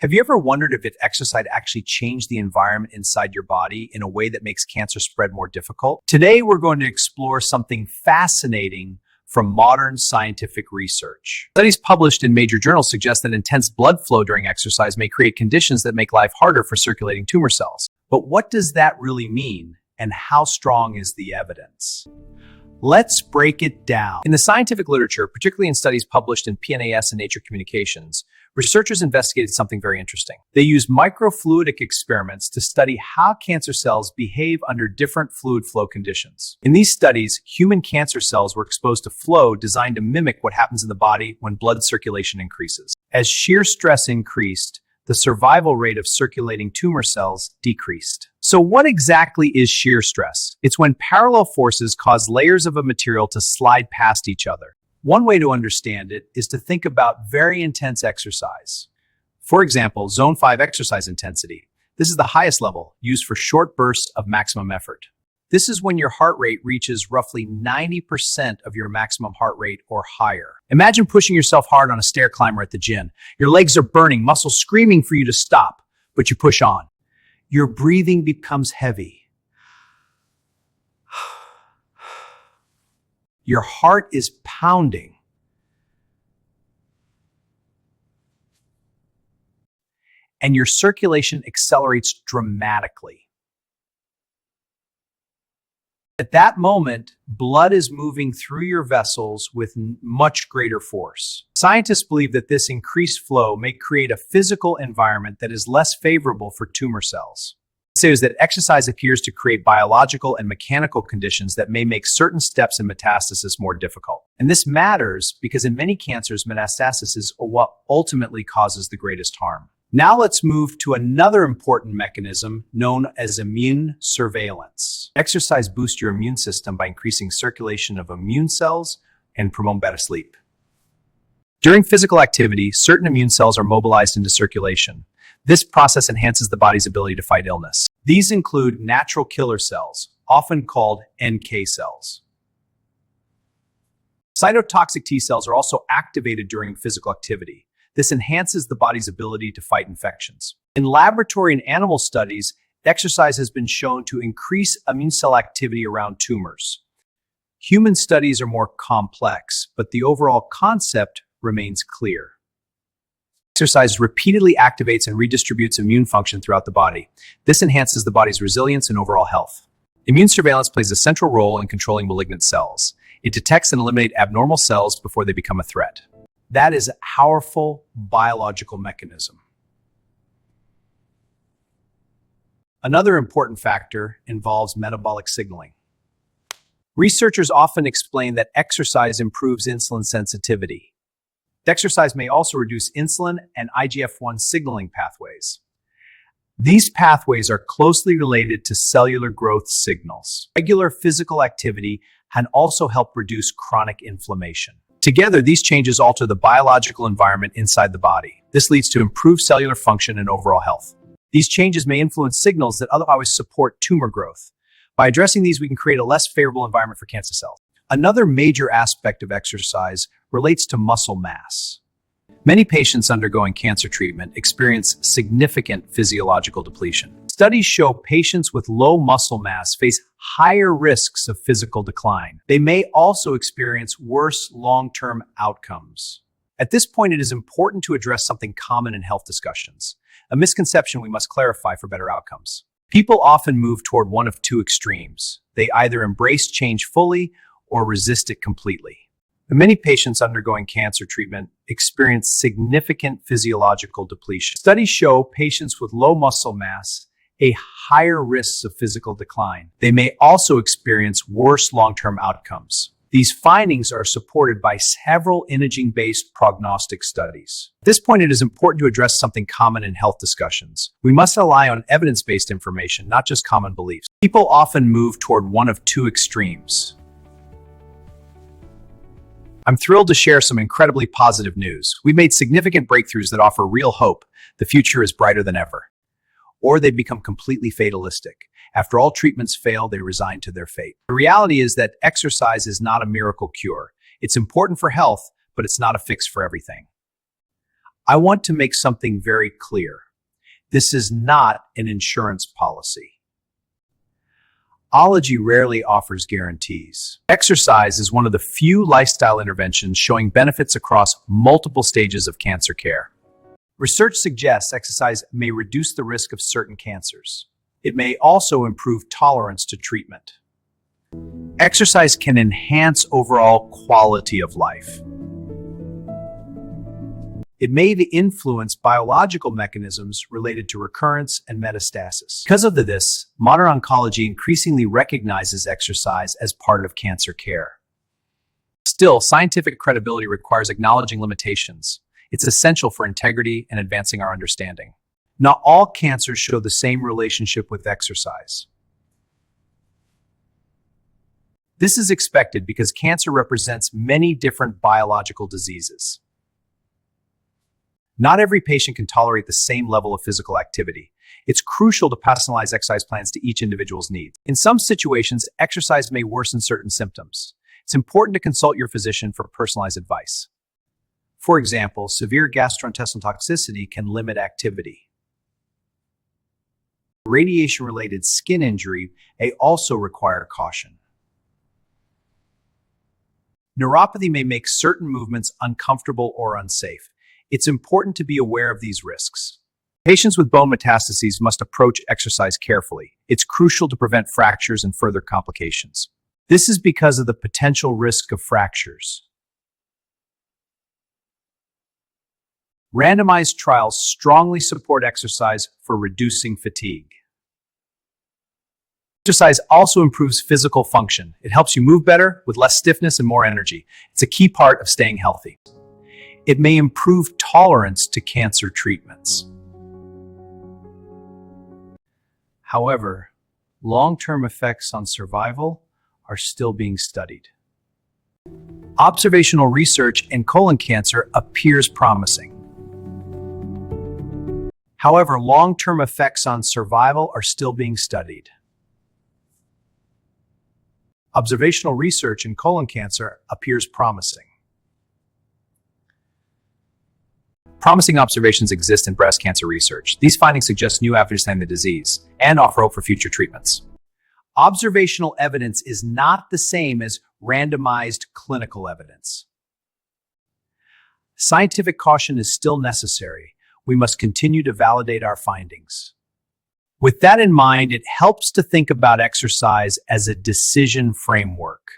Have you ever wondered if exercise actually changed the environment inside your body in a way that makes cancer spread more difficult? Today, we're going to explore something fascinating from modern scientific research. Studies published in major journals suggest that intense blood flow during exercise may create conditions that make life harder for circulating tumor cells. But what does that really mean, and how strong is the evidence? Let's break it down. In the scientific literature, particularly in studies published in PNAS and Nature Communications, researchers investigated something very interesting. They used microfluidic experiments to study how cancer cells behave under different fluid flow conditions. In these studies, human cancer cells were exposed to flow designed to mimic what happens in the body when blood circulation increases. As shear stress increased, the survival rate of circulating tumor cells decreased. So what exactly is shear stress? It's when parallel forces cause layers of a material to slide past each other. One way to understand it is to think about very intense exercise. For example, zone 5 exercise intensity. This is the highest level used for short bursts of maximum effort. This is when your heart rate reaches roughly 90% of your maximum heart rate or higher. Imagine pushing yourself hard on a stair climber at the gym. Your legs are burning, muscles screaming for you to stop, but you push on. Your breathing becomes heavy. Your heart is pounding. And your circulation accelerates dramatically. At that moment, blood is moving through your vessels with much greater force. Scientists believe that this increased flow may create a physical environment that is less favorable for tumor cells. It says that exercise appears to create biological and mechanical conditions that may make certain steps in metastasis more difficult. And this matters because in many cancers, metastasis is what ultimately causes the greatest harm. Now let's move to another important mechanism known as immune surveillance. Exercise boosts your immune system by increasing circulation of immune cells and promote better sleep. During physical activity, certain immune cells are mobilized into circulation. This process enhances the body's ability to fight illness. These include natural killer cells, often called NK cells. Cytotoxic T cells are also activated during physical activity. This enhances the body's ability to fight infections. In laboratory and animal studies, exercise has been shown to increase immune cell activity around tumors. Human studies are more complex, but the overall concept remains clear. Exercise repeatedly activates and redistributes immune function throughout the body. This enhances the body's resilience and overall health. Immune surveillance plays a central role in controlling malignant cells. It detects and eliminates abnormal cells before they become a threat. That is a powerful biological mechanism. Another important factor involves metabolic signaling. Researchers often explain that exercise improves insulin sensitivity. Exercise may also reduce insulin and IGF-1 signaling pathways. These pathways are closely related to cellular growth signals. Regular physical activity can also help reduce chronic inflammation. Together, these changes alter the biological environment inside the body. This leads to improved cellular function and overall health. These changes may influence signals that otherwise support tumor growth. By addressing these, we can create a less favorable environment for cancer cells. Another major aspect of exercise relates to muscle mass. Many patients undergoing cancer treatment experience significant physiological depletion. Studies show patients with low muscle mass face higher risks of physical decline. They may also experience worse long-term outcomes. At this point, it is important to address something common in health discussions, a misconception we must clarify for better outcomes. People often move toward one of two extremes. They either embrace change fully or resist it completely. Many patients undergoing cancer treatment experience significant physiological depletion. Studies show patients with low muscle mass a higher risks of physical decline. They may also experience worse long-term outcomes. These findings are supported by several imaging-based prognostic studies. At this point, it is important to address something common in health discussions. We must rely on evidence-based information, not just common beliefs. People often move toward one of two extremes. I'm thrilled to share some incredibly positive news. We made significant breakthroughs that offer real hope. The future is brighter than ever. Or they become completely fatalistic. After all treatments fail, they resign to their fate. The reality is that exercise is not a miracle cure. It's important for health, but it's not a fix for everything. I want to make something very clear. This is not an insurance policy. Ology rarely offers guarantees. Exercise is one of the few lifestyle interventions showing benefits across multiple stages of cancer care. Research suggests exercise may reduce the risk of certain cancers. It may also improve tolerance to treatment. Exercise can enhance overall quality of life. It may influence biological mechanisms related to recurrence and metastasis. Because of this, modern oncology increasingly recognizes exercise as part of cancer care. Still, scientific credibility requires acknowledging limitations. It's essential for integrity and advancing our understanding. Not all cancers show the same relationship with exercise. This is expected because cancer represents many different biological diseases. Not every patient can tolerate the same level of physical activity. It's crucial to personalize exercise plans to each individual's needs. In some situations, exercise may worsen certain symptoms. It's important to consult your physician for personalized advice. For example, severe gastrointestinal toxicity can limit activity. Radiation-related skin injury may also require caution. Neuropathy may make certain movements uncomfortable or unsafe. It's important to be aware of these risks. Patients with bone metastases must approach exercise carefully. It's crucial to prevent fractures and further complications. This is because of the potential risk of fractures. Randomized trials strongly support exercise for reducing fatigue. Exercise also improves physical function. It helps you move better with less stiffness and more energy. It's a key part of staying healthy. It may improve tolerance to cancer treatments. However, long-term effects on survival are still being studied. Observational research in colon cancer appears promising. However, long-term effects on survival are still being studied. Observational research in colon cancer appears promising. Promising observations exist in breast cancer research. These findings suggest new avenues to end the disease and offer hope for future treatments. Observational evidence is not the same as randomized clinical evidence. Scientific caution is still necessary. We must continue to validate our findings. With that in mind, it helps to think about exercise as a decision framework.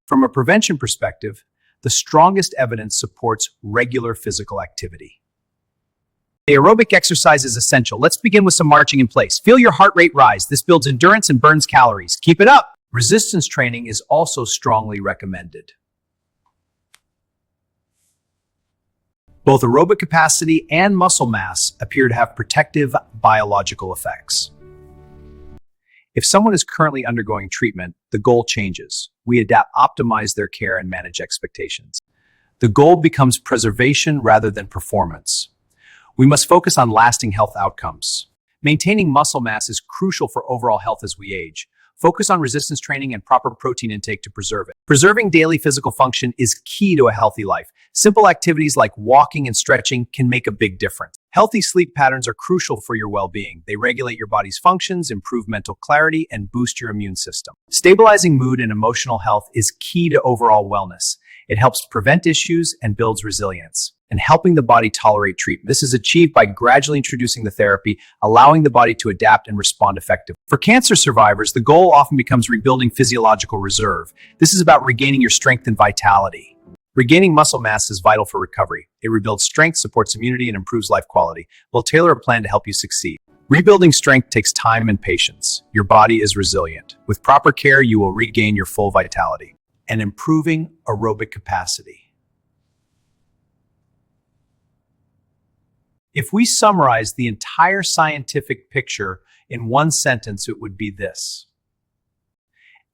From a prevention perspective, the strongest evidence supports regular physical activity. Aerobic exercise is essential. Let's begin with some marching in place. Feel your heart rate rise. This builds endurance and burns calories. Keep it up. Resistance training is also strongly recommended. Both aerobic capacity and muscle mass appear to have protective biological effects. If someone is currently undergoing treatment, the goal changes. We optimize their care and manage expectations. The goal becomes preservation rather than performance. We must focus on lasting health outcomes. Maintaining muscle mass is crucial for overall health as we age. Focus on resistance training and proper protein intake to preserve it. Preserving daily physical function is key to a healthy life. Simple activities like walking and stretching can make a big difference. Healthy sleep patterns are crucial for your well-being. They regulate your body's functions, improve mental clarity, and boost your immune system. Stabilizing mood and emotional health is key to overall wellness. It helps prevent issues and builds resilience, and helping the body tolerate treatment. This is achieved by gradually introducing the therapy, allowing the body to adapt and respond effectively. For cancer survivors, the goal often becomes rebuilding physiological reserve. This is about regaining your strength and vitality. Regaining muscle mass is vital for recovery. It rebuilds strength, supports immunity, and improves life quality. We'll tailor a plan to help you succeed. Rebuilding strength takes time and patience. Your body is resilient. With proper care, you will regain your full vitality. And improving aerobic capacity. If we summarize the entire scientific picture in one sentence, it would be this.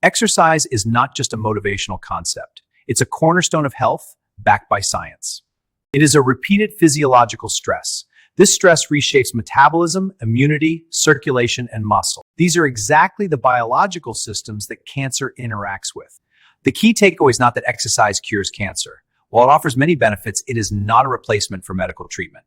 Exercise is not just a motivational concept. It's a cornerstone of health, backed by science. It is a repeated physiological stress. This stress reshapes metabolism, immunity, circulation, and muscle. These are exactly the biological systems that cancer interacts with. The key takeaway is not that exercise cures cancer. While it offers many benefits, it is not a replacement for medical treatment.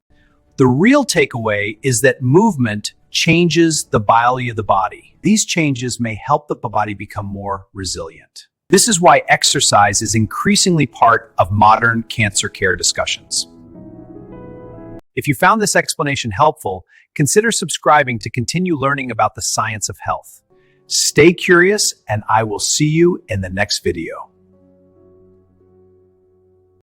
The real takeaway is that movement changes the biology of the body. These changes may help the body become more resilient. This is why exercise is increasingly part of modern cancer care discussions. If you found this explanation helpful, consider subscribing to continue learning about the science of health. Stay curious, and I will see you in the next video.